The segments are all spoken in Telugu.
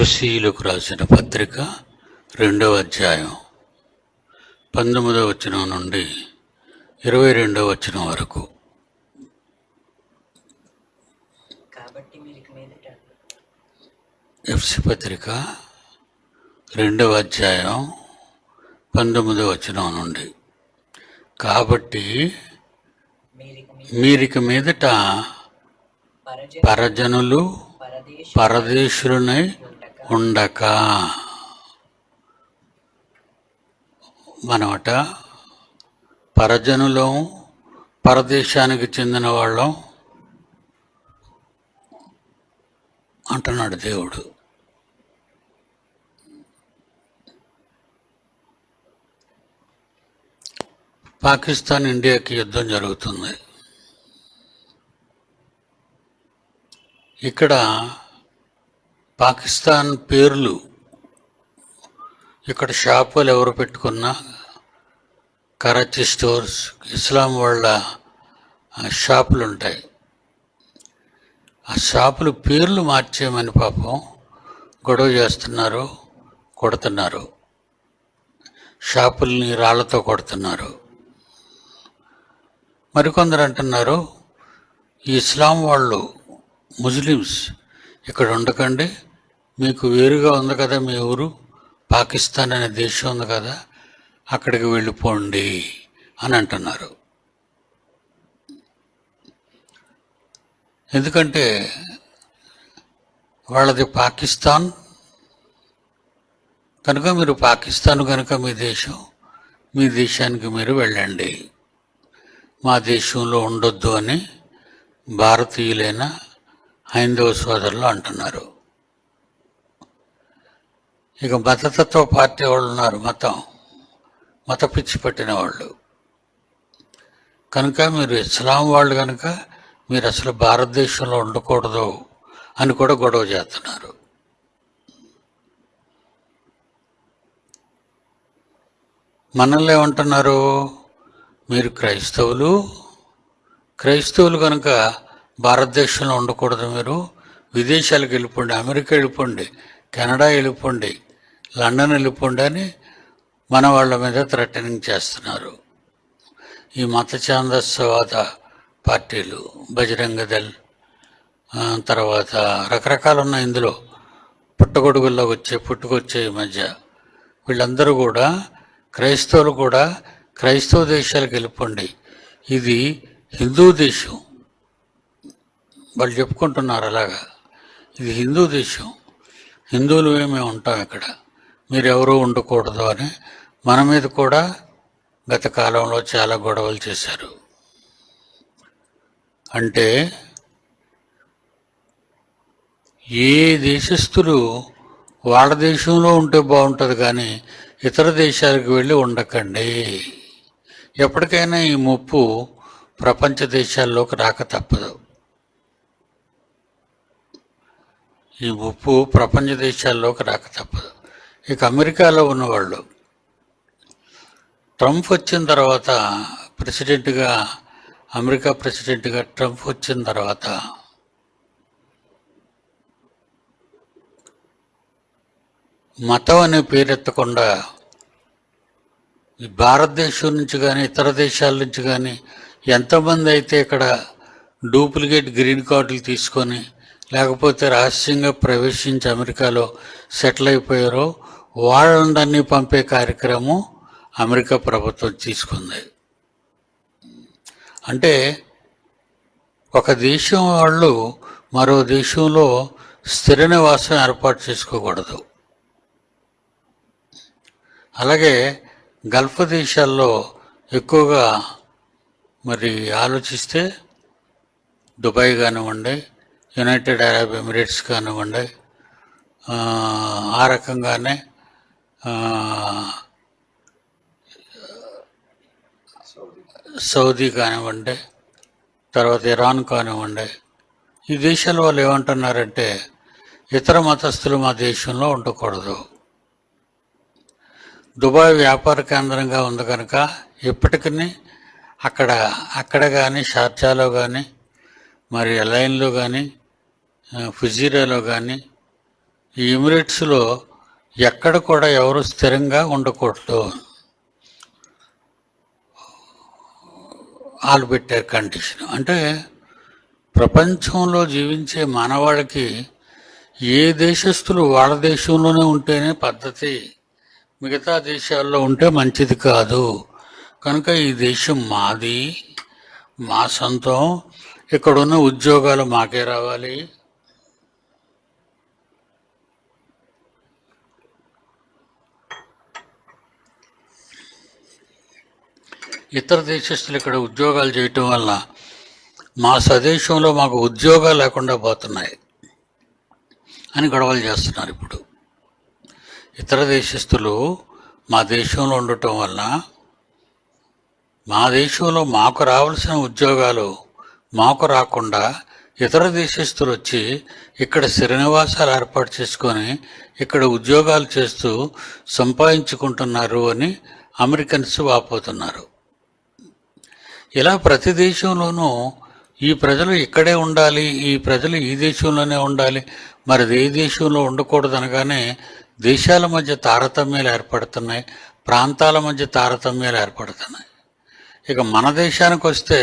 కొలసీయులకు రాసిన పత్రిక 2వ అధ్యాయం 19వ వచనం నుండి 22వ వచనం వరకు. ఎఫ్సి పత్రిక 2వ అధ్యాయం 19వ వచనం నుండి. కాబట్టి మీరిక మీదట పరజనులు పరదేశులనై ఉండక, మనమట పరజనులం, పరదేశానికి చెందిన వాళ్ళం అంటున్నాడు దేవుడు. పాకిస్తాన్ ఇండియాకి యుద్ధం జరుగుతుంది. ఇక్కడ పాకిస్తాన్ పేర్లు, ఇక్కడ షాపులు ఎవరు పెట్టుకున్నా, కరాచీ స్టోర్స్, ఇస్లాం వాళ్ళ షాపులు ఉంటాయి. ఆ షాపులు పేర్లు మార్చేయమని పాపం గొడవ చేస్తున్నారు, కొడుతున్నారు. షాపుల్ని రాళ్లతో కొడుతున్నారు. మరికొందరు అంటున్నారు, ఈ ఇస్లాం వాళ్ళు, ముస్లిమ్స్ ఇక్కడ ఉండకండి, మీకు వేరుగా ఉంది కదా మీ ఊరు, పాకిస్తాన్ అనే దేశం ఉంది కదా, అక్కడికి వెళ్ళిపోండి అని అంటున్నారు. ఎందుకంటే వాళ్ళది పాకిస్తాన్ కనుక, మీరు పాకిస్తాన్ కనుక మీ దేశం, మీ దేశానికి మీరు వెళ్ళండి, మా దేశంలో ఉండొద్దు అని భారతీయులైన హైందవ సోదరులు అంటున్నారు. ఇక మతతత్వ పార్టీ వాళ్ళు ఉన్నారు, మత పిచ్చి పట్టిన వాళ్ళు. కనుక మీరు ఇస్లాం వాళ్ళు కనుక మీరు అసలు భారతదేశంలో ఉండకూడదు అని కూడా గొడవ చేస్తున్నారు. మనల్ని ఏమంటున్నారు, మీరు క్రైస్తవులు కనుక భారతదేశంలో ఉండకూడదు, మీరు విదేశాలకు వెళ్ళిపోండి, అమెరికా వెళ్ళిపోండి, కెనడా వెళ్ళిపోండి, లండన్ వెళ్ళిపోండి అని మన వాళ్ళ మీద థ్రెటనింగ్ చేస్తున్నారు. ఈ మత ఛాందస్యవాద పార్టీలు, బజరంగ దళ్, తర్వాత రకరకాలు ఉన్నాయి. ఇందులో పుట్టగొడుగుల్లో పుట్టుకొచ్చే ఈ మధ్య వీళ్ళందరూ కూడా, క్రైస్తవులు కూడా క్రైస్తవ దేశాలకు వెళ్ళిపోండి, ఇది హిందూ దేశం, వాళ్ళు చెప్పుకుంటున్నారు. అలాగా ఇది హిందూ దేశం, హిందువులు మేము ఉంటాం ఇక్కడ, మీరెవరూ ఉండకూడదు అని మన మీద కూడా గత కాలంలో చాలా గొడవలు చేశారు. అంటే ఏ దేశస్థులు వాళ్ళ దేశంలో ఉంటే బాగుంటుంది, కానీ ఇతర దేశాలకు వెళ్ళి ఉండకండి. ఎప్పటికైనా ఈ ముప్పు ప్రపంచ దేశాల్లోకి రాక తప్పదు. ఈ ముప్పు ప్రపంచ దేశాల్లోకి రాక తప్పదు. ఇక అమెరికాలో ఉన్నవాళ్ళు, ట్రంప్ వచ్చిన తర్వాత అమెరికా ప్రెసిడెంట్గా ట్రంప్ వచ్చిన తర్వాత మతం అనే పేరెత్తకుండా భారతదేశం నుంచి కానీ ఇతర దేశాల నుంచి కానీ ఎంతమంది అయితే ఇక్కడ డూప్లికేట్ గ్రీన్ కార్డులు తీసుకొని లేకపోతే రహస్యంగా ప్రవేశించి అమెరికాలో సెటిల్ అయిపోయారో వాళ్ళందరినీ పంపే కార్యక్రమం అమెరికా ప్రభుత్వం తీసుకుంది. అంటే ఒక దేశం వాళ్ళు మరో దేశంలో స్థిర నివాసం ఏర్పాటు చేసుకోకూడదు. అలాగే గల్ఫ్ దేశాల్లో ఎక్కువగా మరి ఆలోచిస్తే దుబాయ్ కానివ్వండి, యునైటెడ్ అరబ్ ఎమిరేట్స్ కానివ్వండి, ఆ రకంగానే సౌదీ కానివ్వండి, తర్వాత ఇరాన్ కానివ్వండి, ఈ దేశాల వాళ్ళు ఏమంటున్నారంటే ఇతర మతస్థులు మా దేశంలో ఉండకూడదు. దుబాయ్ వ్యాపార కేంద్రంగా ఉంది కనుక ఇప్పటికీ అక్కడ కానీ షార్జాలో కానీ మరి అలైన్లో కానీ ఫుజీరాలో కానీ ఈ ఎమిరేట్స్లో ఎక్కడ కూడా ఎవరు స్థిరంగా ఉండకూడదు. వాళ్ళు పెట్టారు కండిషన్. అంటే ప్రపంచంలో జీవించే మానవాళికి ఏ దేశస్తులు వాళ్ళ దేశంలోనే ఉంటేనే పద్ధతి, మిగతా దేశాల్లో ఉంటే మంచిది కాదు. కనుక ఈ దేశం మాది, మా సొంతం, ఇక్కడున్న ఉద్యోగాలు మాకే రావాలి, ఇతర దేశస్తులు ఇక్కడ ఉద్యోగాలు చేయటం వల్ల మా స్వదేశంలో మాకు ఉద్యోగాలు లేకుండా పోతున్నాయి అని గొడవలు చేస్తున్నారు. ఇప్పుడు ఇతర దేశస్తులు మా దేశంలో ఉండటం వల్ల మా దేశంలో మాకు రావాల్సిన ఉద్యోగాలు మాకు రాకుండా ఇతర దేశస్తులు వచ్చి ఇక్కడ స్థిరనివాసాలు ఏర్పాటు చేసుకొని ఇక్కడ ఉద్యోగాలు చేస్తూ సంపాదించుకుంటున్నారు అని అమెరికన్స్ వాపోతున్నారు. ఇలా ప్రతి దేశంలోనూ ఈ ప్రజలు ఇక్కడే ఉండాలి, ఈ ప్రజలు ఈ దేశంలోనే ఉండాలి, మరి ఏ దేశంలో ఉండకూడదు అనగానే దేశాల మధ్య తారతమ్యాలు ఏర్పడుతున్నాయి, ప్రాంతాల మధ్య తారతమ్యాలు ఏర్పడుతున్నాయి. ఇక మన దేశానికి వస్తే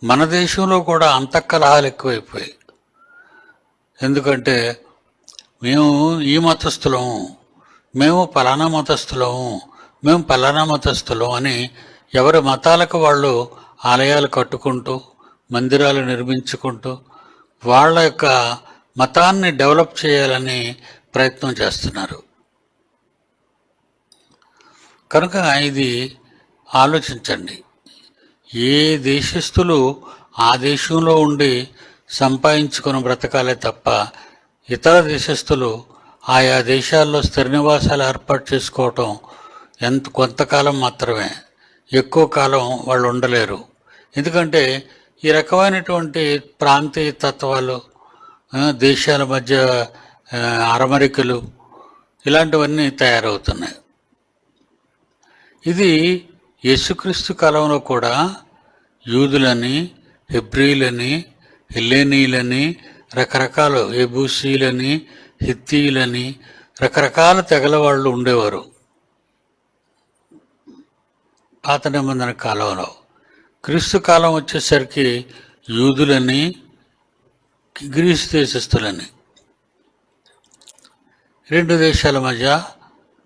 మన దేశంలో కూడా అంతఃకలహాలు ఎక్కువైపోయాయి. ఎందుకంటే మేము ఈ మతస్థులము, మేము పలానా మతస్థులము, మేము పలానా మతస్థులం అని ఎవరి మతాలకు వాళ్ళు ఆలయాలు కట్టుకుంటూ మందిరాలు నిర్మించుకుంటూ వాళ్ళ యొక్క మతాన్ని డెవలప్ చేయాలని ప్రయత్నం చేస్తున్నారు. కనుక ఇది ఆలోచించండి. ఏ దేశస్తులు ఆ దేశంలో ఉండి సంపాదించుకుని బ్రతకాలే తప్ప ఇతర దేశస్తులు ఆయా దేశాల్లో స్థిర నివాసాలు ఏర్పాటు చేసుకోవటం కొంతకాలం మాత్రమే, ఎక్కువ కాలం వాళ్ళు ఉండలేరు. ఎందుకంటే ఈ రకమైనటువంటి ప్రాంతీయ తత్వాలు, దేశాల మధ్య అరమరికలు ఇలాంటివన్నీ తయారవుతున్నాయి. ఇది యేసుక్రీస్తు కాలంలో కూడా యూదులని, హెబ్రీలని, హెల్లేనీలని, రకరకాల ఎబూసీలని, హిత్తీలని, రకరకాల తెగల వాళ్ళు ఉండేవారు పాత నిబంధన కాలంలో. క్రీస్తు కాలం వచ్చేసరికి యూదులని, గ్రీసు దేశస్తులని, రెండు దేశాల మధ్య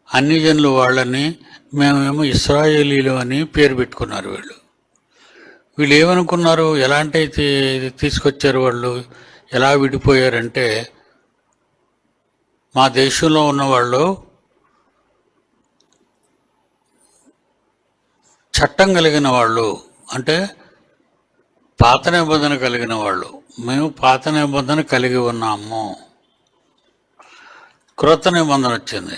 అన్ని జనులు వాళ్ళని, మేమేమో ఇశ్రాయేలీలు అని పేరు పెట్టుకున్నారు. వీళ్ళు ఏమనుకున్నారు, ఎలాంటి అయితే తీసుకొచ్చారు, వాళ్ళు ఎలా విడిపోయారంటే మా దేశంలో ఉన్నవాళ్ళు చట్టం కలిగిన వాళ్ళు, అంటే పాత నిబంధన కలిగిన వాళ్ళు. మేము పాత నిబంధన కలిగి ఉన్నాము, క్రొత్త నిబంధన వచ్చింది,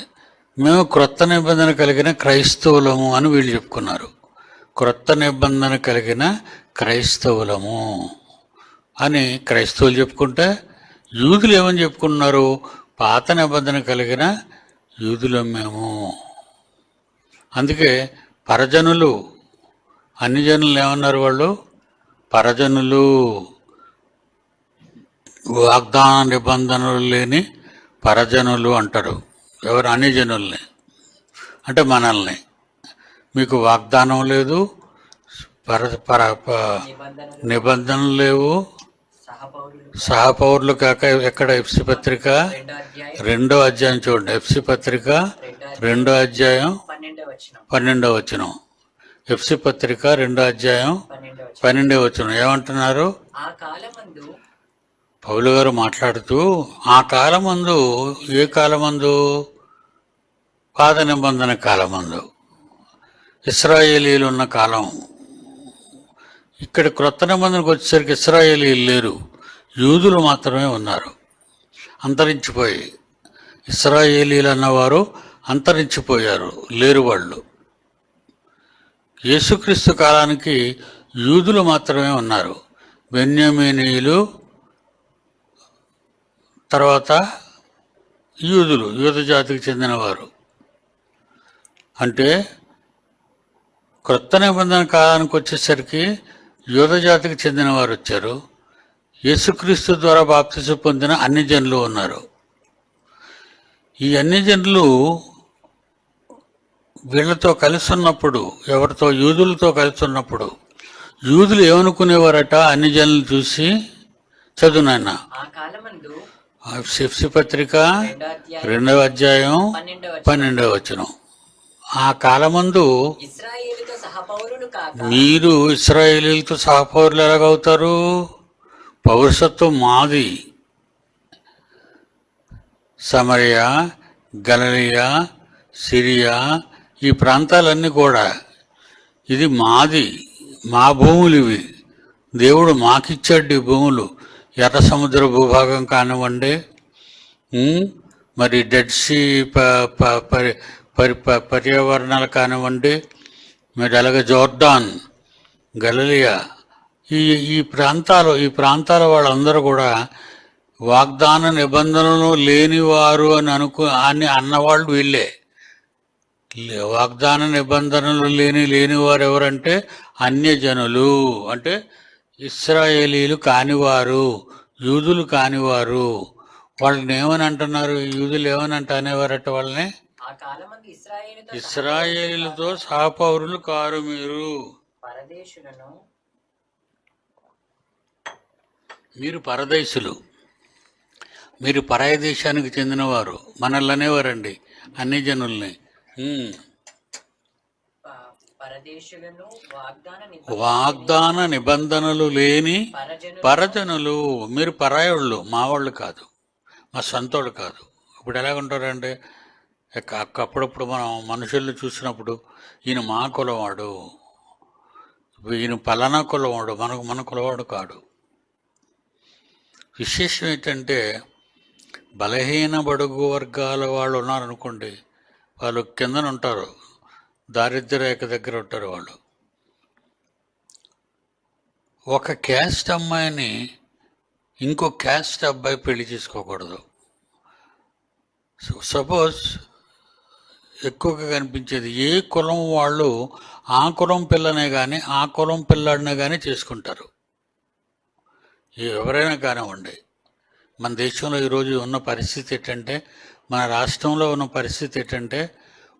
మేము క్రొత్త నిబంధన కలిగిన క్రైస్తవులము అని వీళ్ళు చెప్పుకున్నారు. క్రొత్త నిబంధన కలిగిన క్రైస్తవులము అని క్రైస్తవులు చెప్పుకుంటే, యూదులు ఏమని చెప్పుకున్నారు, పాత నిబంధన కలిగిన యూదులం మేము. అందుకే పరజనులు, అన్ని జనులు ఏమన్నారు వాళ్ళు, పరజనులు, వాగ్దాన నిబంధనలు లేని పరజనులు అంటారు. ఎవరు, అన్ని జనుల్ని, అంటే మనల్ని. మీకు వాగ్దానం లేదు, నిబంధనలు లేవు, సహపౌరులు కాక. ఎక్కడ ఎఫ్సి పత్రిక 2వ అధ్యాయం చూడండి. ఎఫ్సి పత్రిక 2వ అధ్యాయం 12వ వచనం. ఎఫ్సి పత్రిక 2వ అధ్యాయం 12వ వచనం ఏమంటున్నారు? పౌలు గారు మాట్లాడుతూ, ఆ కాలమందు, ఏ కాలమందు? పాత నిబంధన కాలమందు, ఇశ్రాయేలీలు ఉన్న కాలం. ఇక్కడ క్రొత్త నిబంధనకు వచ్చేసరికి ఇశ్రాయేలీలు లేరు, యూదులు మాత్రమే ఉన్నారు, అంతరించిపోయి. ఇశ్రాయేలీలు అన్నవారు అంతరించిపోయారు, లేరు వాళ్ళు. యేసుక్రీస్తు కాలానికి యూదులు మాత్రమే ఉన్నారు. బెన్యామీనీయులు, తర్వాత యూదులు, యూద జాతికి చెందినవారు. అంటే క్రొత్త నిబంధన కాలానికి వచ్చేసరికి యూద జాతికి చెందిన వారు వచ్చారు. యేసుక్రీస్తు ద్వారా బాప్తిసం పొందిన అన్ని జనులు ఉన్నారు. ఈ అన్ని జనులు వీళ్ళతో కలిసి ఉన్నప్పుడు, ఎవరితో, యూదులతో కలిసి ఉన్నప్పుడు యూదులు ఏమనుకునేవారట అన్ని జనులు చూసి? చదువు నాయన. ఆ కాలమందు ఎఫెసీ పత్రిక 2వ అధ్యాయం 2వ అధ్యాయం 12వ 12వ వచనం. ఆ కాలమందు ఇశ్రాయేలుతో సహపౌరులు కాక మీరు ఇశ్రాయేలీలతో సహపౌరులు ఎలాగవుతారు? పౌరసత్వం మాది. సమరయ, గలిలయ, సిరియా, ఈ ప్రాంతాలన్నీ కూడా ఇది మాది, మా భూములు ఇవి. దేవుడు మాకిచ్చాడు ఈ భూములు. ఎర్ర సముద్ర భూభాగం కానివ్వండి, మరి డెడ్ సీ పర్యావరణాలు కానివ్వండి, మరి అలాగే జోర్డాన్, గలిలయ, ఈ ఈ ప్రాంతాల వాళ్ళందరూ కూడా వాగ్దాన నిబంధనలు లేనివారు అని అన్నవాళ్ళు వీళ్ళే. వాగ్దాన నిబంధనలు లేనివారు ఎవరంటే అన్యజనులు, అంటే ఇశ్రాయేలీలు కానివారు, యూదులు కానివారు. వాళ్ళని ఏమని అంటున్నారు? యూదులు ఏమని అనేవారట వాళ్ళని? ఆ కాలమందు ఇశ్రాయేలుతో సహపౌరులు కారు మీరు, పరదేశులను, మీరు పరదేశులు, మీరు పరాయ దేశానికి చెందినవారు. మనల్ని అనేవారండి అన్ని జనుల్ని. పరదేశులను, వాగ్దాన నిబంధనలు లేని పరజనులు. మీరు పరాయోళ్ళు, మా వాళ్ళు కాదు, మా సొంతోడు కాదు. ఇప్పుడు ఎలాగుంటారంటే, అప్పుడప్పుడు మనం మనుషుల్ని చూసినప్పుడు ఈయన మా కులవాడు, ఈయన పలానా కులవాడు, మన కులవాడు కాడు. విశేషం ఏంటంటే, బలహీన బడుగు వర్గాల వాళ్ళు ఉన్నారనుకోండి, వాళ్ళు కిందన ఉంటారు, దారిద్ర్య రేఖ దగ్గర ఉంటారు వాళ్ళు. ఒక క్యాస్ట్ అమ్మాయిని ఇంకో క్యాస్ట్ అబ్బాయి పెళ్లి చేసుకోకూడదు. సపోజ్ ఎక్కువగా కనిపించేది, ఏ కులం వాళ్ళు ఆ కులం పిల్లనే కానీ ఆ కులం పిల్లాడినే కానీ చేసుకుంటారు. ఎవరైనా కానివ్వండి. మన దేశంలో ఈరోజు ఉన్న పరిస్థితి ఏంటంటే, మన రాష్ట్రంలో ఉన్న పరిస్థితి ఏంటంటే,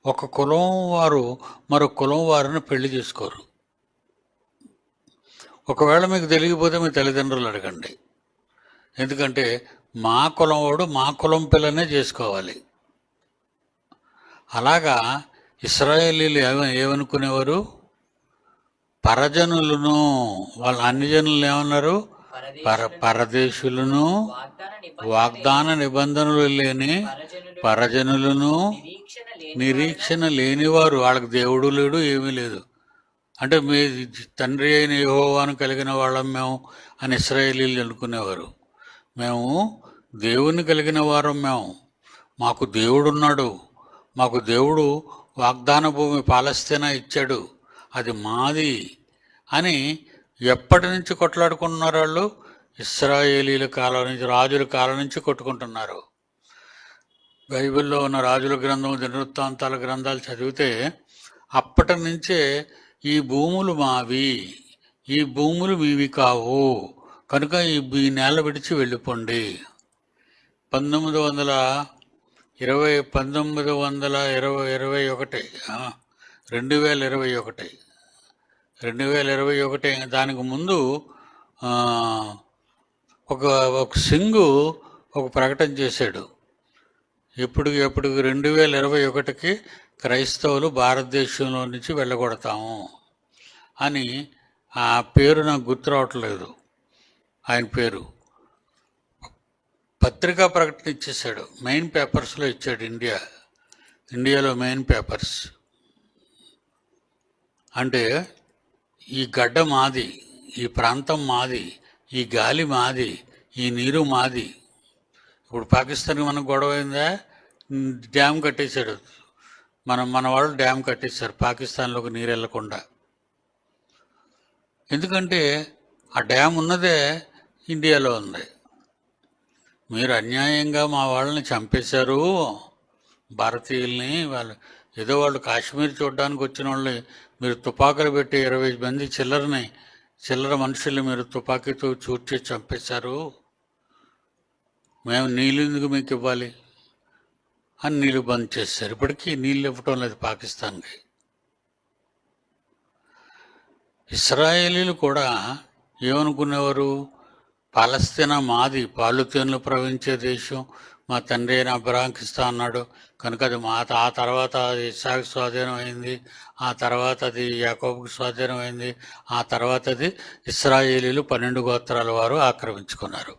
ఒక కులం వారు మరొక కులం వారిని పెళ్లి చేసుకోరు. ఒకవేళ మీకు తెలియకపోతే మీ తల్లిదండ్రులు అడగండి. ఎందుకంటే మా కులం వాడు మా కులం పిల్లనే చేసుకోవాలి. అలాగా ఇశ్రాయేలీలు ఏమనుకునేవారు? పరజనులను, వాళ్ళ అన్ని జనులను ఏమన్నారు? పరదేశులను, వాగ్దాన నిబంధనలు లేని పరజనులను, నిరీక్షణ లేనివారు. వాళ్ళకి దేవుడు లేడు, ఏమీ లేదు. అంటే మీ తండ్రి అయిన యెహోవాను కలిగిన వాళ్ళం మేము అని ఇశ్రాయేలీలు అనుకునేవారు. మేము దేవుని కలిగిన వారం, మాకు దేవుడున్నాడు, మాకు దేవుడు వాగ్దాన భూమి పాలస్తీనా ఇచ్చాడు, అది మాది అని ఎప్పటి నుంచి కొట్లాడుకుంటున్నారు వాళ్ళు? ఇశ్రాయేలీల కాలం నుంచి, రాజుల కాలం నుంచి కొట్టుకుంటున్నారు. బైబిల్లో ఉన్న రాజుల గ్రంథం, దినవృత్తాంతాల గ్రంథాలు చదివితే అప్పటి నుంచే ఈ భూములు మావి, ఈ భూములు మీవి కావు, కనుక ఈ నేల విడిచి వెళ్ళిపోండి. 2021 దానికి ముందు ఒక సింగు ఒక ప్రకటన చేశాడు. ఎప్పుడు 2021కి క్రైస్తవులు భారతదేశంలో నుంచి వెళ్ళగొడతాము అని. ఆ పేరు నాకు గుర్తు రావట్లేదు, ఆయన పేరు. పత్రికా ప్రకటన ఇచ్చేసాడు, మెయిన్ పేపర్స్లో ఇచ్చాడు. ఇండియాలో మెయిన్ పేపర్స్. అంటే ఈ గడ్డ మాది, ఈ ప్రాంతం మాది, ఈ గాలి మాది, ఈ నీరు మాది. ఇప్పుడు పాకిస్తాన్కి మనకు గొడవ అయిందా? డ్యామ్ కట్టేశాడు, మన వాళ్ళు డ్యామ్ కట్టేశారు పాకిస్తాన్లోకి నీరు వెళ్లకుండా. ఎందుకంటే ఆ డ్యామ్ ఉన్నదే ఇండియాలో ఉంది. మీరు అన్యాయంగా మా వాళ్ళని చంపేశారు, భారతీయుల్ని. వాళ్ళు కాశ్మీర్ చూడడానికి వచ్చిన వాళ్ళు మీరు తుపాకులు పెట్టి 20 మంది చిల్లర మనుషుల్ని మీరు తుపాకీతో చూర్చి చంపేశారు. మేము నీళ్ళు ఎందుకు మీకు ఇవ్వాలి అని నీళ్ళు బంద్ చేశారు. ఇప్పటికీ నీళ్ళు ఇవ్వటం లేదు పాకిస్తాన్కి. ఇస్రాయేలీలు కూడా ఏమనుకునేవారు, పాలస్తీనా మాది, పాలు తేనెలు ప్రవహించే దేశం, మా తండ్రి అయిన అబ్రహాంకి ఇస్తా అన్నాడు కనుక అది ఆ తర్వాత అది ఇస్సాకు స్వాధీనం అయింది, ఆ తర్వాత అది యాకోబుకు స్వాధీనం అయింది, ఆ తర్వాత అది ఇస్రాయేలీలు 12 గోత్రాల వారు ఆక్రమించుకున్నారు,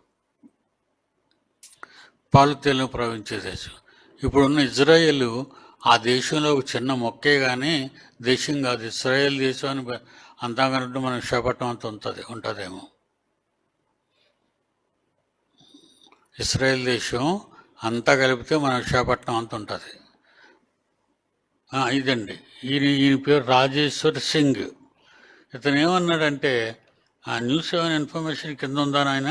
పాలు తేనెలు ప్రవహించే దేశం. ఇప్పుడున్న ఇజ్రాయేల్ ఆ దేశంలో ఒక చిన్న మొక్కే కానీ దేశం కాదు. ఇస్రాయేల్ దేశాన్ని అంతా కనుక మనం విశాఖపట్నం అంత ఉంటుందేమో. ఇస్రాయేల్ దేశం అంతా కలిపితే మన విశాఖపట్నం అంత ఉంటుంది. ఇదండి ఈయన పేరు రాజేశ్వర్ సింగ్. ఇతను ఏమన్నాడంటే, ఆ న్యూస్ ఏమైనా ఇన్ఫర్మేషన్ కింద ఉందా నాయన?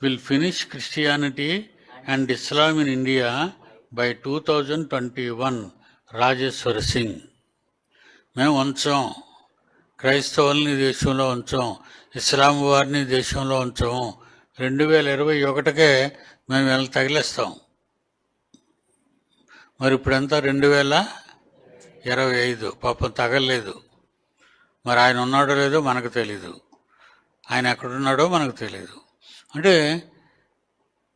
Will finish Christianity and Islam in India by 2021 Rajeshwar Singh. మేము ఉంచాం, క్రైస్తవుల్ని దేశంలో ఉంచాం, ఇస్లాం వారిని దేశంలో ఉంచాము. 2021కే మేము వీళ్ళని తగిలేస్తాం. మరి ఇప్పుడంతా 2025. పాపం తగలలేదు. మరి ఆయన ఉన్నాడో లేదో మనకు తెలీదు, ఆయన ఎక్కడున్నాడో మనకు తెలీదు. అంటే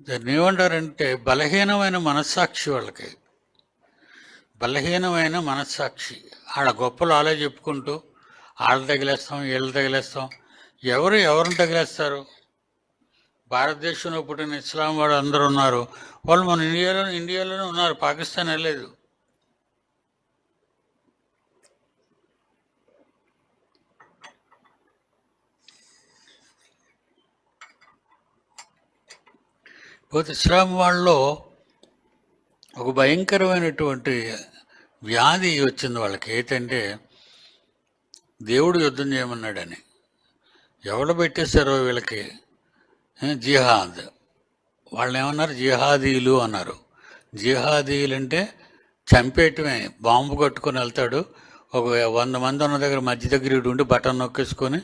దాన్ని ఏమంటారంటే బలహీనమైన మనస్సాక్షి. వాళ్ళకి బలహీనమైన మనస్సాక్షి. వాళ్ళ గొప్పలు వాళ్ళే చెప్పుకుంటూ వాళ్ళు తగిలేస్తాం, వీళ్ళు తగిలేస్తాం. ఎవరిని తగిలేస్తారు? భారతదేశంలో పుట్టిన ఇస్లాం వాడు అందరూ ఉన్నారు. వాళ్ళు మన ఇండియాలోనే ఉన్నారు, పాకిస్తాన్ వెళ్ళలేదు. పోతే ఇస్లాం వాళ్ళలో ఒక భయంకరమైనటువంటి వ్యాధి వచ్చింది వాళ్ళకి. ఏంటంటే దేవుడు యుద్ధం చేయమన్నాడని. ఎవరు పెట్టేశారో వీళ్ళకి జిహాద్. వాళ్ళని ఏమన్నారు? జిహాదీలు అన్నారు. జిహాదీలు అంటే చంపేయటమే. బాంబు కట్టుకొని వెళ్తాడు, ఒక 100 మంది ఉన్న దగ్గర మధ్య దగ్గర ఈడు ఉండి బటన్ నొక్కేసుకొని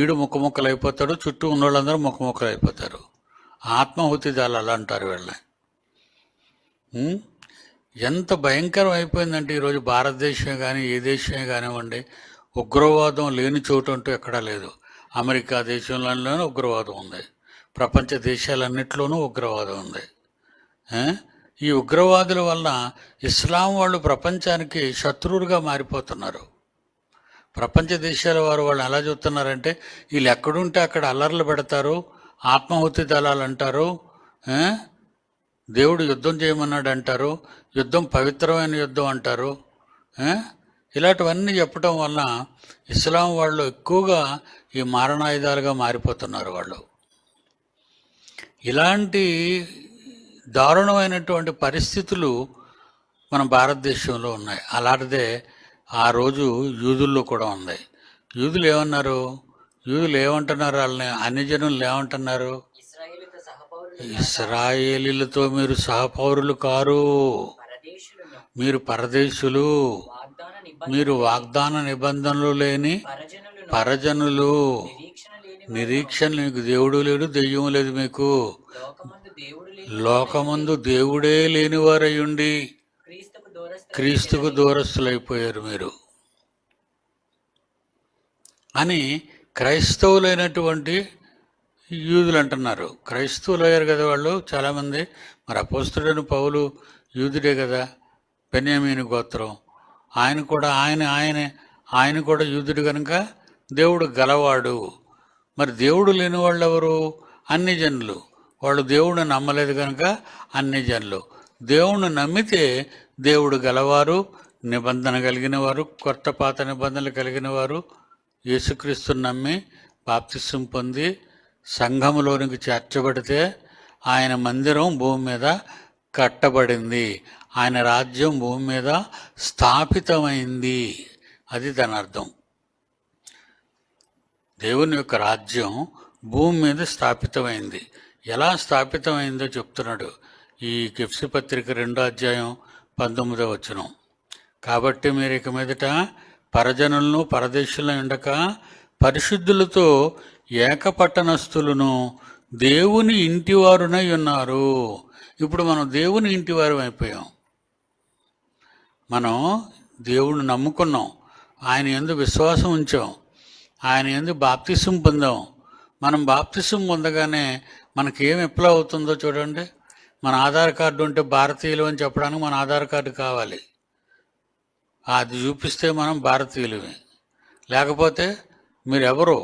ఈడు ముక్కలు అయిపోతాడు, చుట్టూ ఉన్న వాళ్ళందరూ ముక్కలు అయిపోతారు. ఆత్మాహుతి దళాలు అంటారు వీళ్ళని. ఎంత భయంకరం అయిపోయిందంటే ఈరోజు భారతదేశమే కానీ ఏ దేశమే కానివ్వండి, ఉగ్రవాదం లేని చోటు అంటూ ఎక్కడా లేదు. అమెరికా దేశంలోనే ఉగ్రవాదం ఉంది, ప్రపంచ దేశాలన్నింటిలోనూ ఉగ్రవాదం ఉంది. ఈ ఉగ్రవాదుల వల్ల ఇస్లాం వాళ్ళు ప్రపంచానికి శత్రువులుగా మారిపోతున్నారు. ప్రపంచ దేశాల వాళ్ళు ఎలా చూస్తున్నారంటే, వీళ్ళు ఎక్కడుంటే అక్కడ అల్లర్లు పెడతారు, ఆత్మాహుతి దళాలు అంటారు, దేవుడు యుద్ధం చేయమన్నాడు అంటారు, యుద్ధం పవిత్రమైన యుద్ధం అంటారు. ఇలాంటివన్నీ చెప్పడం వల్ల ఇస్లాం వాళ్ళు ఎక్కువగా ఈ మారణాయుధాలుగా మారిపోతున్నారు వాళ్ళు. ఇలాంటి దారుణమైనటువంటి పరిస్థితులు మన భారతదేశంలో ఉన్నాయి. అలాంటిదే ఆ రోజు యూదుల్లో కూడా ఉంది. యూదులు ఏమన్నారు? యూదులు ఏమంటున్నారు? వాళ్ళని అన్ని జనులు ఏమంటున్నారు? ఇశ్రాయేలీలతో మీరు సహపౌరులు కారు, మీరు పరదేశులు, మీరు వాగ్దాన నిబంధనలు లేని పరజనులు, నిరీక్షణ మీకు దేవుడు లేడు, దెయ్యం లేదు మీకు, లోకమందు దేవుడే లేనివారయ్యుండి క్రీస్తుకు దూరస్తులైపోయారు మీరు అని క్రైస్తవులైనటువంటి యూదులు అంటున్నారు. క్రైస్తవులు అయ్యారు కదా వాళ్ళు చాలామంది. మరి అపోస్తలుడైన పౌలు యూదుడే కదా, బెన్యామీను గోత్రం. ఆయన కూడా యూదుడు కనుక దేవుడు గలవాడు. మరి దేవుడు లేని వాళ్ళు ఎవరు? అన్ని జనులు. వాళ్ళు దేవుడిని నమ్మలేదు కనుక అన్ని జనులు. దేవుణ్ణి నమ్మితే దేవుడు గలవారు, నిబంధన కలిగిన వారు, కొత్త పాత నిబంధనలు కలిగిన వారు, యేసుక్రీస్తుని నమ్మి బాప్తిసం పొంది సంఘములోనికి చేర్చబడితే ఆయన మందిరం భూమి మీద కట్టబడింది, ఆయన రాజ్యం భూమి మీద స్థాపితమైంది. అది దాని అర్థం. దేవుని యొక్క రాజ్యం భూమి మీద స్థాపితమైంది. ఎలా స్థాపితమైందో చెప్తున్నాడు ఈ ఎఫెసీ పత్రిక 2:19 వచనం. కాబట్టి మీరు ఇక మీదట పరజనులను పరదేశులను ఉండక పరిశుద్ధులతో ఏకపట్టణస్థులను దేవుని ఇంటివారునై ఉన్నారు. ఇప్పుడు మనం దేవుని ఇంటివారు అయిపోయాం. మనం దేవుణ్ణి నమ్ముకున్నాం, ఆయన యందు విశ్వాసం ఉంచాం, ఆయన యందు బాప్తిసం పొందాం. మనం బాప్తిసం పొందగానే మనకేం అప్లై అవుతుందో చూడండి. మన ఆధార్ కార్డు ఉంటే భారతీయులు అని చెప్పడానికి మన ఆధార్ కార్డు కావాలి. అది చూపిస్తే మనం భారతీయులమే. లేకపోతే మీరెవరు,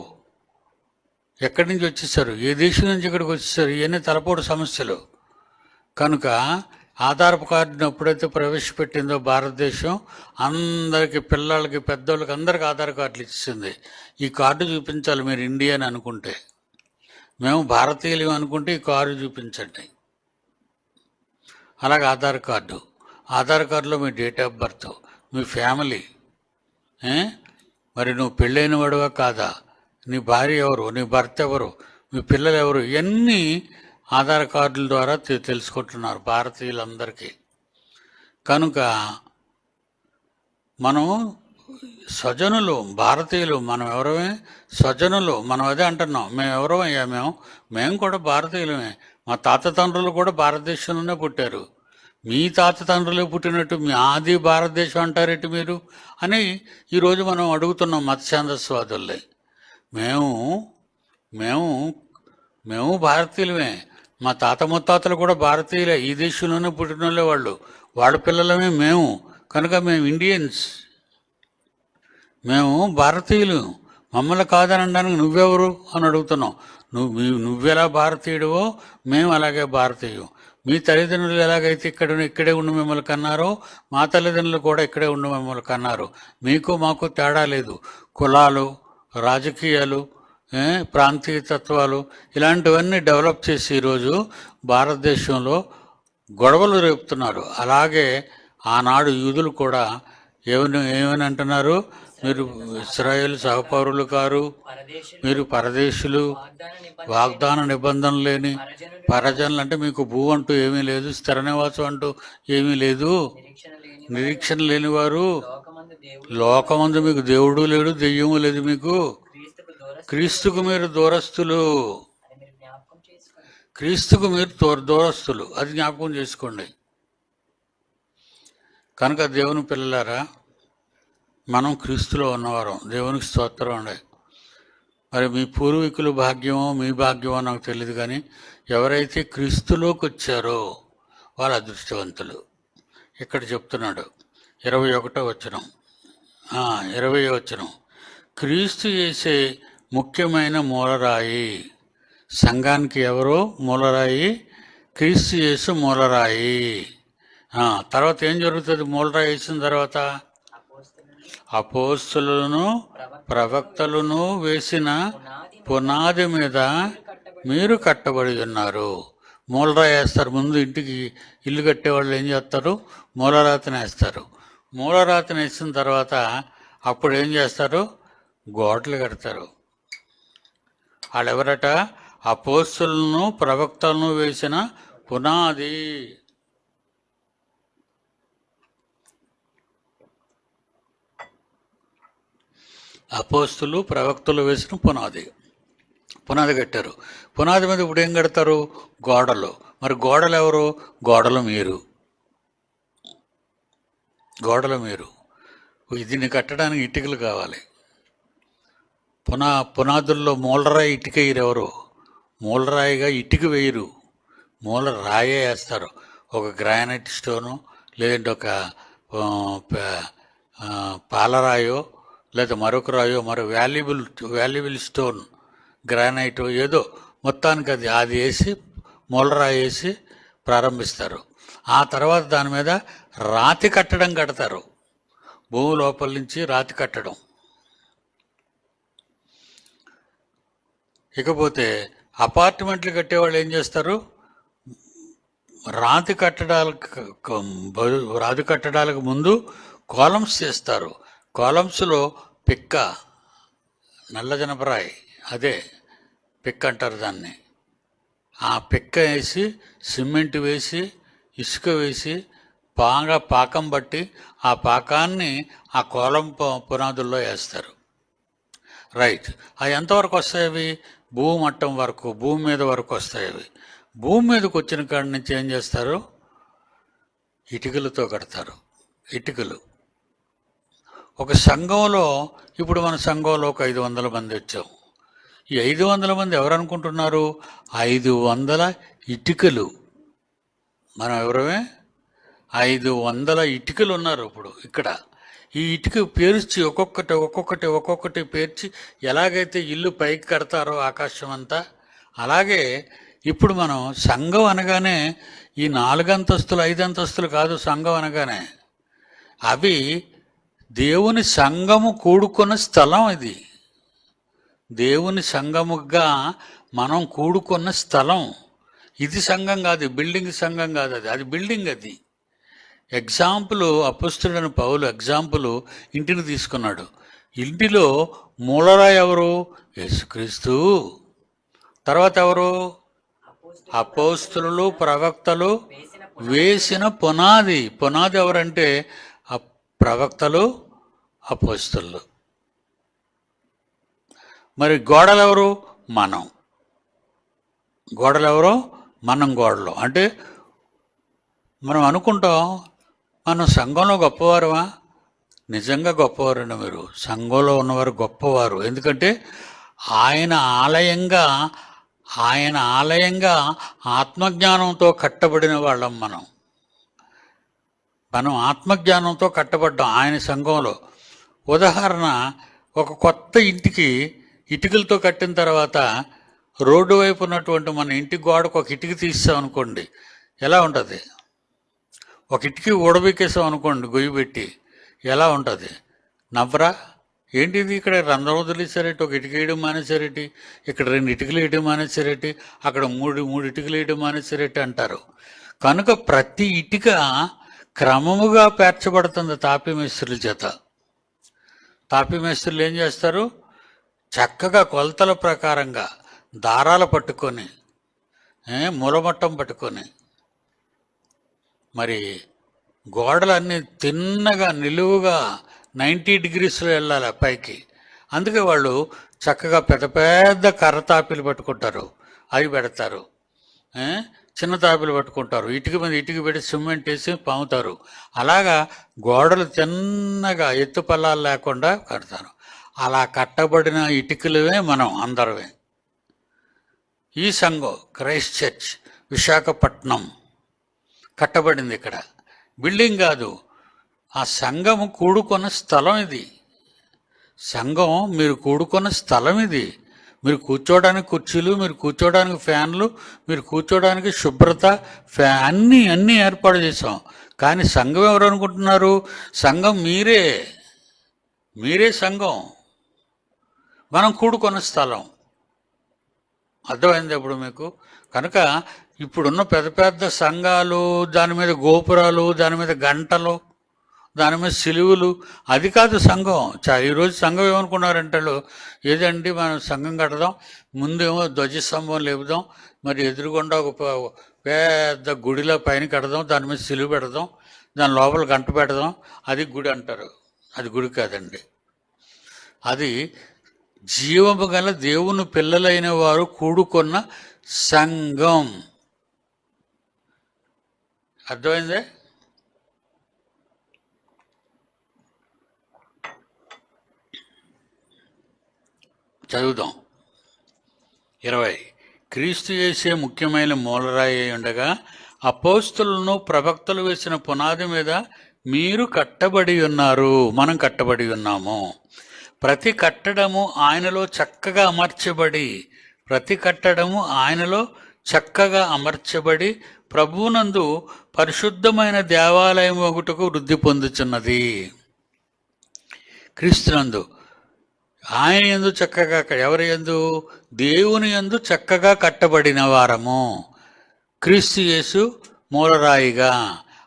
ఎక్కడి నుంచి వచ్చేసారు, ఏ దేశం నుంచి ఇక్కడికి వచ్చేసారు, ఇవన్నీ తలపోటు సమస్యలు. కనుక ఆధార్ కార్డును ఎప్పుడైతే ప్రవేశపెట్టిందో భారతదేశం, అందరికీ, పిల్లలకి, పెద్దోళ్ళకి, అందరికీ ఆధార్ కార్డులు ఇచ్చింది. ఈ కార్డు చూపించాలి మీరు ఇండియా అని అనుకుంటే. మేము భారతీయులు అనుకుంటే ఈ కార్డు చూపించండి. అలాగే ఆధార్ కార్డులో మీ డేట్ ఆఫ్ బర్త్, మీ ఫ్యామిలీ, మరి నువ్వు పెళ్ళైన వాడువా కాదా, నీ భార్య ఎవరు, నీ భర్త ఎవరు, మీ పిల్లలు ఎవరు, ఇవన్నీ ఆధార్ కార్డుల ద్వారా తెలుసుకుంటున్నారు భారతీయులందరికీ. కనుక మనం స్వజనులు, భారతీయులు, మనం ఎవరమే, స్వజనులు. మనం అదే అంటున్నాం, మేము ఎవరమయ్యా, మేము కూడా భారతీయులమే. మా తాత తండ్రులు కూడా భారతదేశంలోనే పుట్టారు. మీ తాత తండ్రులే పుట్టినట్టు మీ ఆది భారతదేశం అంటారేంటి మీరు అని ఈరోజు మనం అడుగుతున్నాం మత్స్యాంధస్వాదుల్ని. మేము భారతీయులమే. మా తాత ముత్తాతలు కూడా భారతీయులే, ఈ దేశంలోనే పుట్టిన వాళ్ళే, వాళ్ళ పిల్లలమే మేము. కనుక మేము ఇండియన్స్, మేము భారతీయులు. మమ్మల్ని కాదనడానికి నువ్వెవరు అని అడుగుతున్నాం. నువ్వెలా భారతీయుడివో మేము అలాగే భారతీయులు. మీ తల్లిదండ్రులు ఎలాగైతే ఇక్కడే ఉండి మిమ్మల్ని కన్నారో, మా తల్లిదండ్రులు కూడా ఇక్కడే ఉండి మిమ్మల్ని కన్నారు. మీకు మాకు తేడా లేదు. కులాలు, రాజకీయాలు, ప్రాంతీయ తత్వాలు, ఇలాంటివన్నీ డెవలప్ చేసి ఈరోజు భారతదేశంలో గొడవలు రేపుతున్నారు. అలాగే ఆనాడు యూదులు కూడా ఏమని అంటున్నారు, మీరు ఇశ్రాయేలు సహపౌరులు కారు, మీరు పరదేశులు, వాగ్దాన నిబంధన లేని పరజనులు. అంటే మీకు భూ అంటూ ఏమీ లేదు, స్థిర నివాసం అంటూ ఏమీ లేదు, నిరీక్షణ లేనివారు, లోకమందు మీకు దేవుడు లేడు, దెయ్యము లేదు, మీకు క్రీస్తుకు మీరు దూరస్తులు, క్రీస్తుకు మీరు దూరస్తులు. అది జ్ఞాపకం చేసుకోండి. కనుక దేవుని పిల్లలారా, మనం క్రీస్తులో ఉన్నవారం. దేవునికి స్తోత్రం అండి. మరి మీ పూర్వీకుల భాగ్యమో మీ భాగ్యమో నాకు తెలియదు, కానీ ఎవరైతే క్రీస్తులోకి వచ్చారో వాళ్ళ అదృష్టవంతులు. ఇక్కడ చెప్తున్నాడు 21వ వచనం, 20వ వచనం, క్రీస్తు చేసే ముఖ్యమైన మూలరాయి. సంఘానికి ఎవరో మూలరాయి? క్రీస్తు యేసు మూలరాయి. తర్వాత ఏం జరుగుతుంది? మూలరాయి వేసిన తర్వాత అపోస్తలులను ప్రవక్తలను వేసిన పునాది మీద మీరు కట్టబడి ఉన్నారు. మూలరాయి వేస్తారు. ముందు ఇంటికి ఇల్లు కట్టేవాళ్ళు ఏం చేస్తారు? మూలరాతిని వేస్తారు. మూలరాతిని వేసిన తర్వాత అప్పుడు ఏం చేస్తారు? గోడలు కడతారు. వాళ్ళు ఎవరట? అపోస్తలులను ప్రవక్తలను వేసిన పునాది. అపోస్తలు ప్రవక్తలు వేసిన పునాది కట్టారు. పునాది మీద ఇప్పుడు ఏం కడతారు? గోడలు. మరి గోడలు ఎవరు? గోడలు మీరు. దీన్ని కట్టడానికి ఇటుకలు కావాలి. పునాదుల్లో మూలరాయి ఇటుక వేయరు ఎవరు? మూలరాయిగా ఇటుక వేయరు, మూలరాయే వేస్తారు. ఒక గ్రానైట్ స్టోను, లేదంటే ఒక పాలరాయో, లేదా మరొక రాయో, మరో వాల్యుబుల్ స్టోన్, గ్రానైట్, ఏదో మొత్తానికి అది వేసి మూలరాయి వేసి ప్రారంభిస్తారు. ఆ తర్వాత దాని మీద రాతి కట్టడం. భూమి లోపల నుంచి రాతి కట్టడం. ఇకపోతే అపార్ట్మెంట్లు కట్టేవాళ్ళు ఏం చేస్తారు? రాతి కట్టడాలకు ముందు కాలమ్స్ చేస్తారు. కాలమ్స్లో పిక్క, నల్లజనపరాయి, అదే పిక్క అంటారు దాన్ని. ఆ పిక్క వేసి, సిమెంట్ వేసి, ఇసుక వేసి, బాగా పాకం బట్టి ఆ పాకాన్ని ఆ కోలం పునాదుల్లో వేస్తారు. రైట్. అవి ఎంతవరకు వస్తాయి? అవి భూమట్టం వరకు, భూమి మీద వరకు వస్తాయి అవి. భూమి మీదకి వచ్చిన కాడి నుంచి ఏం చేస్తారు? ఇటుకలతో కడతారు. ఇటుకలు. ఒక సంఘంలో, ఇప్పుడు మన సంఘంలో ఒక 500 మంది వచ్చాం. ఈ 500 మంది ఎవరు అనుకుంటున్నారు? 500 ఇటుకలు. మనం ఎవరమే? 500 ఇటుకలు ఉన్నారు ఇప్పుడు ఇక్కడ. ఈ ఇటుక పేర్చి ఒక్కొక్కటి పేర్చి ఎలాగైతే ఇల్లు పైకి కడతారో ఆకాశం అంతా, అలాగే ఇప్పుడు మనం సంఘం అనగానే ఈ 4 అంతస్తులు 5 అంతస్తులు కాదు. సంఘం అనగానే అవి దేవుని సంఘము కూడుకున్న స్థలం. ఇది దేవుని సంఘముగా మనం కూడుకున్న స్థలం. ఇది సంఘం కాదు, బిల్డింగ్ సంఘం కాదు. అది బిల్డింగ్. అది ఎగ్జాంపుల్. అపొస్తలుడైన పౌలు ఎగ్జాంపుల్ ఇంటిని తీసుకున్నాడు. ఇంటిలో మూలరాయి ఎవరు? యేసుక్రీస్తు. తర్వాత ఎవరు? అపొస్తలులు, ప్రవక్తలు వేసిన పునాది. పునాది ఎవరంటే ప్రవక్తలు, అపొస్తలులు. మరి గోడలు ఎవరు? మనం. గోడలు ఎవరు? మనం గోడలు. అంటే మనం అనుకుంటాం మనం సంఘంలో గొప్పవారువా? నిజంగా గొప్పవారండి మీరు. సంఘంలో ఉన్నవారు గొప్పవారు. ఎందుకంటే ఆయన ఆలయంగా ఆత్మజ్ఞానంతో కట్టబడిన వాళ్ళం మనం. ఆత్మజ్ఞానంతో కట్టబడ్డాం ఆయన సంఘంలో. ఉదాహరణ, ఒక కొత్త ఇంటికి ఇటుకలతో కట్టిన తర్వాత రోడ్డు వైపు ఉన్నటువంటి మన ఇంటి గోడకు ఒక ఇటుక తీస్తాం అనుకోండి, ఎలా ఉంటుంది? ఒక ఇటుకి ఊడబెక్కేసాం అనుకోండి గొయ్యి పెట్టి, ఎలా ఉంటుంది? నవ్వరా? ఏంటిది ఇక్కడ రంధ్రం వదిలేసారేటి? ఒక ఇటుక వేయడం మానేసారేటి? ఇక్కడ 2 ఇటుకలు వేయడం మానేసారేటి? అక్కడ మూడు ఇటుకలు వేయడం మానేసారేటి అంటారు. కనుక ప్రతి ఇటుక క్రమముగా పేర్చబడుతుంది తాపీ మేస్త్రుల చేత. తాపీ మేస్త్రులు ఏం చేస్తారు? చక్కగా కొలతల ప్రకారంగా దారాలు పట్టుకొని, మూలమట్టం పట్టుకొని, మరి గోడలన్నీ తిన్నగా నిలువుగా 90 degreesలో వెళ్ళాలి పైకి. అందుకే వాళ్ళు చక్కగా పెద్ద పెద్ద కర్ర తాపీలు పట్టుకుంటారు, అవి పెడతారు. చిన్న తాపీలు పట్టుకుంటారు, ఇటుక మీద ఇటుక పెట్టి సిమెంట్ వేసి పాముతారు. అలాగా గోడలు తిన్నగా ఎత్తు పల్లాలు లేకుండా కడతారు. అలా కట్టబడిన ఇటుకలవే మనం అందరమే. ఈ సంఘం క్రైస్ట్ చర్చ్ విశాఖపట్నం కట్టబడింది. ఇక్కడ బిల్డింగ్ కాదు, ఆ సంఘము కూడుకున్న స్థలం ఇది. సంఘం మీరు కూడుకున్న స్థలం ఇది. మీరు కూర్చోవడానికి కుర్చీలు, మీరు కూర్చోవడానికి ఫ్యాన్లు, మీరు కూర్చోవడానికి శుభ్రత, అన్నీ ఏర్పాటు చేసాం. కానీ సంఘం ఎవరు అనుకుంటున్నారు? సంఘం మీరే సంఘం. మనం కూడుకున్న స్థలం. అర్థమైంది ఇప్పుడు మీకు? కనుక ఇప్పుడున్న పెద్ద పెద్ద సంఘాలు, దాని మీద గోపురాలు, దాని మీద గంటలు, దాని మీద సిలువులు, అది కాదు సంఘం. ఈరోజు సంఘం ఏమనుకున్నారంటే, ఏదండి మనం సంఘం కడదాం, ముందేమో ధ్వజస్తంభం లేపుదాం, మరి ఎదురుగుండా ఒక పెద్ద గుడిలో పైన కడదాం, దాని మీద సిలువు పెడదాం, దాని లోపల గంట పెడదాం, అది గుడి అంటారు. అది గుడి కాదండి. అది జీవము గల దేవుని పిల్లలైన వారు కూడుకున్న సంఘం. అర్థమైందే? చదువుదాం. 20. క్రీస్తు యేసే ముఖ్యమైన మూలరాయి అయి ఉండగా అపోస్తలులను ప్రవక్తలు వేసిన పునాది మీద మీరు కట్టబడి ఉన్నారు. మనం కట్టబడి ఉన్నాము. ప్రతి కట్టడము ఆయనలో చక్కగా అమర్చబడి ప్రభువునందు పరిశుద్ధమైన దేవాలయం ఒకటకు వృద్ధి పొందుచున్నది. క్రీస్తునందు, ఆయన యందు చక్కగా, ఎవరి యందు? దేవుని యందు చక్కగా కట్టబడిన వారము. క్రీస్తు యేసు మూలరాయిగా,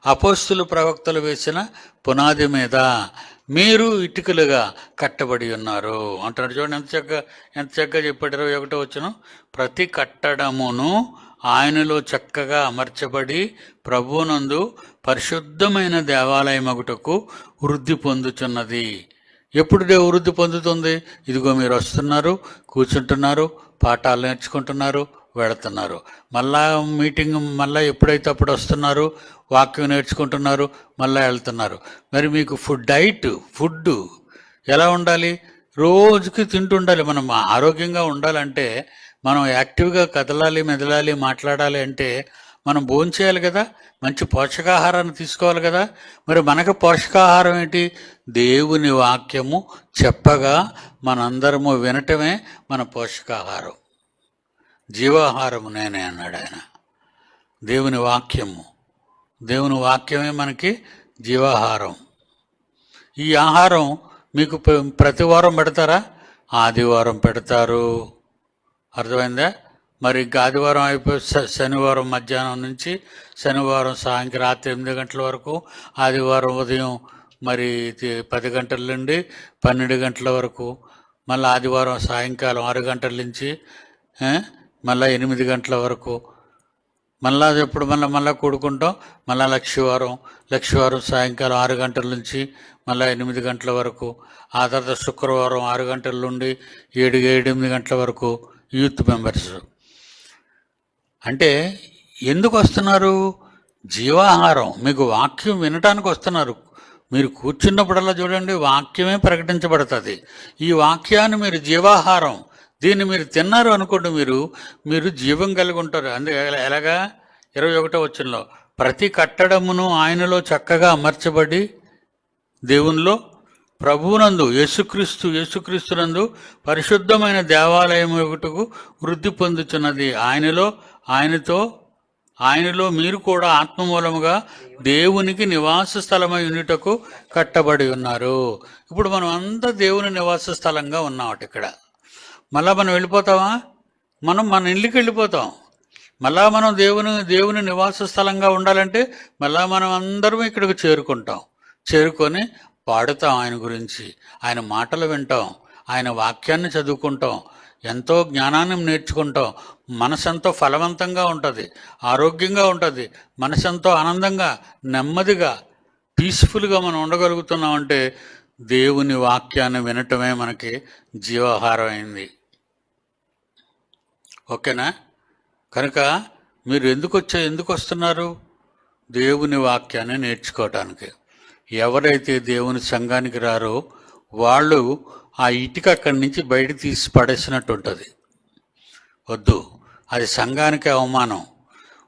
అపోస్తలు ప్రవక్తలు వేసిన పునాది మీద మీరు ఇటుకలుగా కట్టబడి ఉన్నారు అంటాడు. చూడండి ఎంత చక్కగా చెప్పాడు. 21వ వచనం, ప్రతి కట్టడమును ఆయనలో చక్కగా అమర్చబడి ప్రభువునందు పరిశుద్ధమైన దేవాలయం ఒకటకు వృద్ధి పొందుచున్నది. ఎప్పుడు వృద్ధి పొందుతుంది? ఇదిగో మీరు వస్తున్నారు, కూర్చుంటున్నారు, పాఠాలు నేర్చుకుంటున్నారు, వెళుతున్నారు. మళ్ళా మీటింగ్ మళ్ళీ ఎప్పుడైతే అప్పుడు వస్తున్నారు, వాక్యం నేర్చుకుంటున్నారు, మళ్ళీ వెళ్తున్నారు. మరి మీకు ఫుడ్ ఎలా ఉండాలి? రోజుకి తింటుండాలి. మనం ఆరోగ్యంగా ఉండాలంటే, మనం యాక్టివ్గా కదలాలి, మెదలాలి, మాట్లాడాలి అంటే మనం భోంచేయాలి కదా, మంచి పోషకాహారాన్ని తీసుకోవాలి కదా. మరి మనకు పోషకాహారం ఏంటి? దేవుని వాక్యము చెప్పగా మనందరము వినటమే మన పోషకాహారం. జీవాహారము నేనే అన్నాడు ఆయన. దేవుని వాక్యమే మనకి జీవాహారం. ఈ ఆహారం మీకు ప్రతి వారం పెడతారా? ఆదివారం పెడతారు. అర్థమైందా? మరి ఇంకా ఆదివారం అయిపోయి శనివారం మధ్యాహ్నం నుంచి శనివారం సాయంత్రం రాత్రి 8 గంటల వరకు, ఆదివారం ఉదయం మరి 10 గంటల నుండి 12 గంటల వరకు, మళ్ళీ ఆదివారం సాయంకాలం 6 గంటల నుంచి మళ్ళీ 8 గంటల వరకు, మళ్ళీ ఎప్పుడు మళ్ళీ కూడుకుంటాం. మళ్ళీ లక్షవారం సాయంకాలం 6 గంటల నుంచి మళ్ళీ 8 గంటల వరకు, ఆ తర్వాత శుక్రవారం 6 గంటల నుండి 7 గంటల వరకు యూత్ మెంబర్స్. అంటే ఎందుకు వస్తున్నారు? జీవాహారం. మీకు వాక్యం వినటానికి వస్తున్నారు. మీరు కూర్చున్నప్పుడల్లా చూడండి, వాక్యమే ప్రకటించబడుతుంది. ఈ వాక్యాన్ని మీరు జీవాహారం, దీన్ని మీరు తిన్నారు అనుకోండి, మీరు జీవం కలిగి ఉంటారు. అందుకే ఎలాగా 21వ వచనంలో, ప్రతి కట్టడమును ఆయనలో చక్కగా అమర్చబడి దేవునిలో ప్రభువునందు యేసుక్రీస్తునందు పరిశుద్ధమైన దేవాలయం ఒకటకు వృద్ధి పొందుతున్నది. ఆయనలో మీరు కూడా ఆత్మమూలముగా దేవునికి నివాస స్థలమై ఉండుటకు కట్టబడి ఉన్నారు. ఇప్పుడు మనం అంతా దేవుని నివాస స్థలంగా ఉన్నామట. ఇక్కడ మళ్ళా మనం వెళ్ళిపోతామా? మన ఇల్లుకి వెళ్ళిపోతాం. మళ్ళా మనం దేవుని నివాస స్థలంగా ఉండాలంటే మళ్ళా మనం అందరం ఇక్కడికి చేరుకొని పాడుతాం, ఆయన గురించి, ఆయన మాటలు వింటాం, ఆయన వాక్యాన్ని చదువుకుంటాం, ఎంతో జ్ఞానాన్ని నేర్చుకుంటాం. మనసెంతో ఫలవంతంగా ఉంటుంది, ఆరోగ్యంగా ఉంటుంది, మనసెంతో ఆనందంగా, నెమ్మదిగా, పీస్ఫుల్గా మనం ఉండగలుగుతున్నామంటే దేవుని వాక్యాన్ని వినటమే మనకి జీవాహారం అయింది. ఓకేనా? కనుక మీరు ఎందుకు వస్తున్నారు? దేవుని వాక్యాన్ని నేర్చుకోవటానికి. ఎవరైతే దేవుని సంఘానికి రారో వాళ్ళు ఆ ఇటుక అక్కడి నుంచి బయట తీసి పడేసినట్టు ఉంటుంది. వద్దు, అది సంఘానికి అవమానం.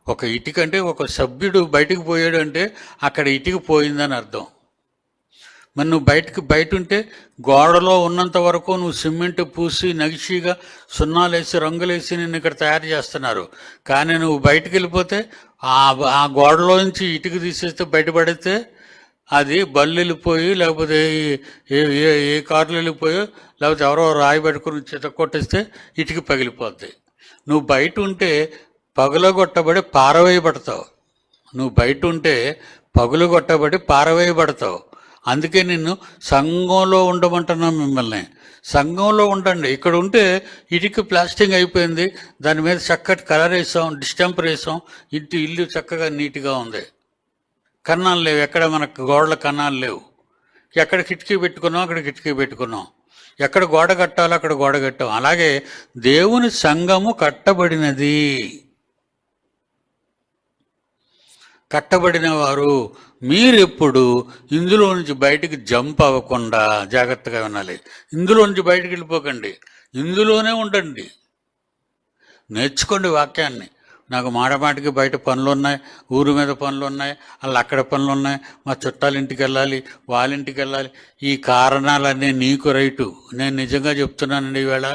ఒక ఇటుక అంటే ఒక సభ్యుడు బయటకు పోయాడు అంటే అక్కడ ఇటుక పోయిందని అర్థం. మరి నువ్వు బయట ఉంటే గోడలో ఉన్నంత వరకు నువ్వు సిమెంట్ పూసి నగిషిగా సున్నాలేసి రంగులేసి నిన్ను ఇక్కడ తయారు చేస్తున్నారు. కానీ నువ్వు బయటకు వెళ్ళిపోతే ఆ గోడలో నుంచి ఇటుక తీసేస్తే బయటపడితే అది బళ్ళు వెళ్ళిపోయి, లేకపోతే ఏ కార్లు వెళ్ళిపోయో, లేకపోతే ఎవరో రాయి పెట్టుకుని చేత కొట్టేస్తే ఇటుక పగిలిపోద్ది. నువ్వు బయట ఉంటే పగులగొట్టబడి పారవేయబడతావు. అందుకే నిన్ను సంఘంలో ఉండమంటున్నాం మిమ్మల్ని. సంఘంలో ఉండండి. ఇక్కడ ఉంటే ఇటుక ప్లాస్టింగ్ అయిపోయింది, దాని మీద చక్కటి కలర్ వేసాం, డిస్టెంపర్ వేసాం, ఇల్లు చక్కగా నీట్గా ఉంది. కన్నాలు లేవు, ఎక్కడ మనకు గోడల కన్నాలు లేవు. ఎక్కడ కిటికీ పెట్టుకున్నాం అక్కడ కిటికీ పెట్టుకున్నాం, ఎక్కడ గోడ కట్టాలో అక్కడ గోడ కట్టాం. అలాగే దేవుని సంఘము కట్టబడిన వారు మీరెప్పుడు ఇందులో నుంచి బయటికి జంప్ అవ్వకుండా జాగ్రత్తగా వినాలి. ఇందులో నుంచి బయటికి వెళ్ళిపోకండి, ఇందులోనే ఉండండి, నేర్చుకోండి వాక్యాన్ని. నాకు మాటమాటికి బయట పనులు ఉన్నాయి, ఊరు మీద పనులు ఉన్నాయి, అలా అక్కడ పనులు ఉన్నాయి, మా చుట్టాల ఇంటికి వెళ్ళాలి, వాళ్ళ ఇంటికి వెళ్ళాలి. ఈ కారణాలన్నీ నీకు రైటు. నేను నిజంగా చెప్తున్నానండి, ఈవేళ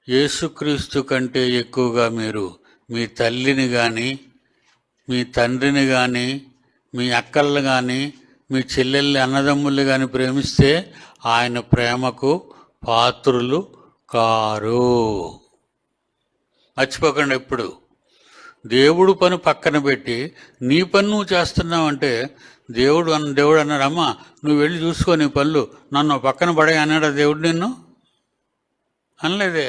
యేసుక్రీస్తు కంటే ఎక్కువగా మీరు మీ తల్లిని కానీ, మీ తండ్రిని కానీ, మీ అక్కల్ని కానీ, మీ చెల్లెల్ని, అన్నదమ్ముల్ని కానీ ప్రేమిస్తే ఆయన ప్రేమకు పాత్రులు కారు. మర్చిపోకండి. ఎప్పుడు దేవుడు పని పక్కన పెట్టి నీ పని నువ్వు చేస్తున్నావంటే దేవుడు అన్నాడు, అమ్మ నువ్వు వెళ్ళి చూసుకో నీ పనులు, నన్ను పక్కన పడే అన్నాడా దేవుడు? నిన్ను అనలేదే.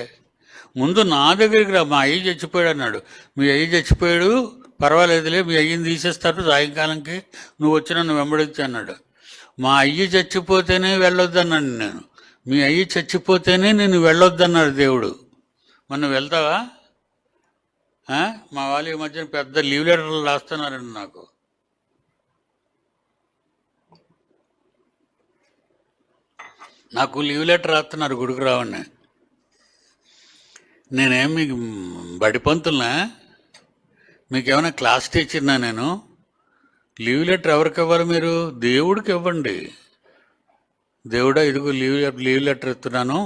ముందు నా దగ్గరికి రా, మా అయ్యి చచ్చిపోయాడు అన్నాడు. మీ అయ్యి చచ్చిపోయాడు, పర్వాలేదులే, మీ అయ్యని తీసేస్తారు సాయంకాలంకి, నువ్వు వచ్చి నన్ను వెంబడించి అన్నాడు. మా అయ్యి చచ్చిపోతేనే వెళ్ళొద్దు అన్నాను నేను. మీ అయ్యి చచ్చిపోతేనే నేను వెళ్ళొద్దన్నాడు దేవుడు. మొన్న వెళ్తావా? మా వాళ్ళు ఈ మధ్యన పెద్ద లీవ్ లెటర్లు రాస్తున్నారండి నాకు. లీవ్ లెటర్ రాస్తున్నారు గుడికి రావని. నేనేం మీకు బడిపంతులనా? మీకేమైనా క్లాస్ టీచర్నా నేను? లీవ్ లెటర్ ఎవరికి ఇవ్వాలి మీరు? దేవుడికి ఇవ్వండి. దేవుడా ఇదిగో లీవ్ లెటర్ ఇస్తున్నాను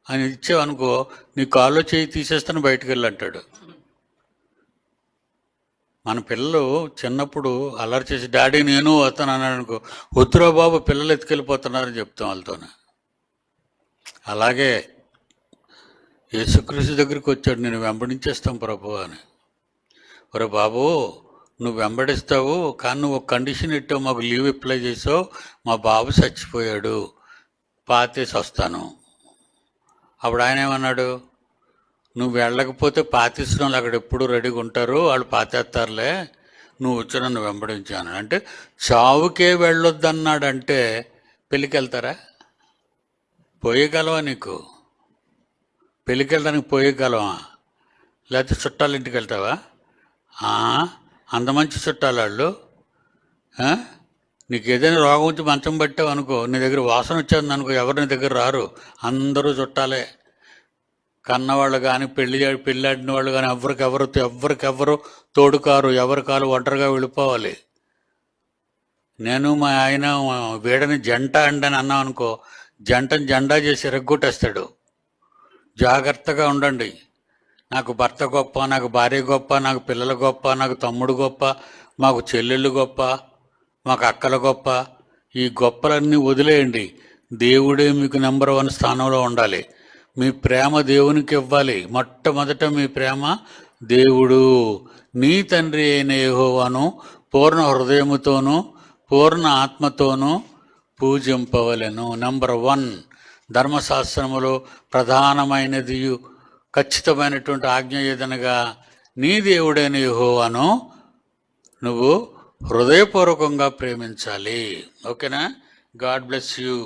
అని ఇచ్చావనుకో, నీ కాల్లో చేయి తీసేస్తాను, బయటకు వెళ్ళి అంటాడు. మన పిల్లలు చిన్నప్పుడు అల్లరి చేసి డాడీ నేను వస్తాను అన్నాడు అనుకో, వద్దురా బాబు పిల్లలు ఎత్తుకెళ్ళిపోతున్నారని చెప్తాం వాళ్ళతోనే. అలాగే యేసుక్రీస్తు దగ్గరికి వచ్చాడు, నేను వెంబడించేస్తాం ప్రభు అని. ఒరే బాబు నువ్వు వెంబడిస్తావు, కానీ నువ్వు ఒక కండిషన్ ఇట్టావు, మాకు లీవ్ అప్లై చేసావు, మా బాబు చచ్చిపోయాడు, పాతేసి వస్తాను. అప్పుడు ఆయన ఏమన్నాడు, నువ్వు వెళ్ళకపోతే పాతిస్తున్న వాళ్ళు అక్కడ ఎప్పుడు రెడీగా ఉంటారు, వాళ్ళు పాతేస్తారులే, నువ్వు వచ్చి నన్ను వెంబడించాను అంటే. చావుకే వెళ్ళొద్దన్నాడంటే పెళ్ళికి వెళ్తారా? పోయేగలవా? నీకు పెళ్ళికి వెళ్ళడానికి పోయేగలవా? లేకపోతే చుట్టాల ఇంటికి వెళ్తావా? అంత మంచి చుట్టాలు వాళ్ళు. నీకు ఏదైనా రోగం వచ్చి మంచం పట్టావు అనుకో, నీ దగ్గర వాసన వచ్చేది అనుకో, ఎవరు నీ దగ్గర రారు, అందరూ చుట్టాలే. కన్నవాళ్ళు కానీ పెళ్ళాడిన వాళ్ళు కానీ ఎవరికెవరు తోడుకారు, ఎవరి కాలు ఒంటరిగా వెళ్ళిపోవాలి. నేను మా ఆయన వీడని జంట అండని అన్నాం అనుకో, జంటని జెండా చేసి ఎరగొట్టేస్తాడు. జాగ్రత్తగా ఉండండి. నాకు భర్త గొప్ప, నాకు భార్య గొప్ప, నాకు పిల్లలు గొప్ప, నాకు తమ్ముడు గొప్ప, మాకు చెల్లెళ్ళు గొప్ప, మాకు అక్కలు గొప్ప. ఈ గొప్పలన్నీ వదిలేయండి. దేవుడే మీకు నెంబర్ 1 స్థానంలో ఉండాలి. మీ ప్రేమ దేవునికి ఇవ్వాలి. మొట్టమొదట మీ ప్రేమ దేవుడు, నీ తండ్రి అయిన యెహోవాను పూర్ణ హృదయముతోనూ పూర్ణ ఆత్మతోనూ పూజింపవలెను. నెంబర్ 1 ధర్మశాస్త్రములో ప్రధానమైనది, ఖచ్చితమైనటువంటి ఆజ్ఞ ఏదనగా నీ దేవుడైన యెహోవాను నువ్వు హృదయపూర్వకంగా ప్రేమించాలి. ఓకేనా? God bless you.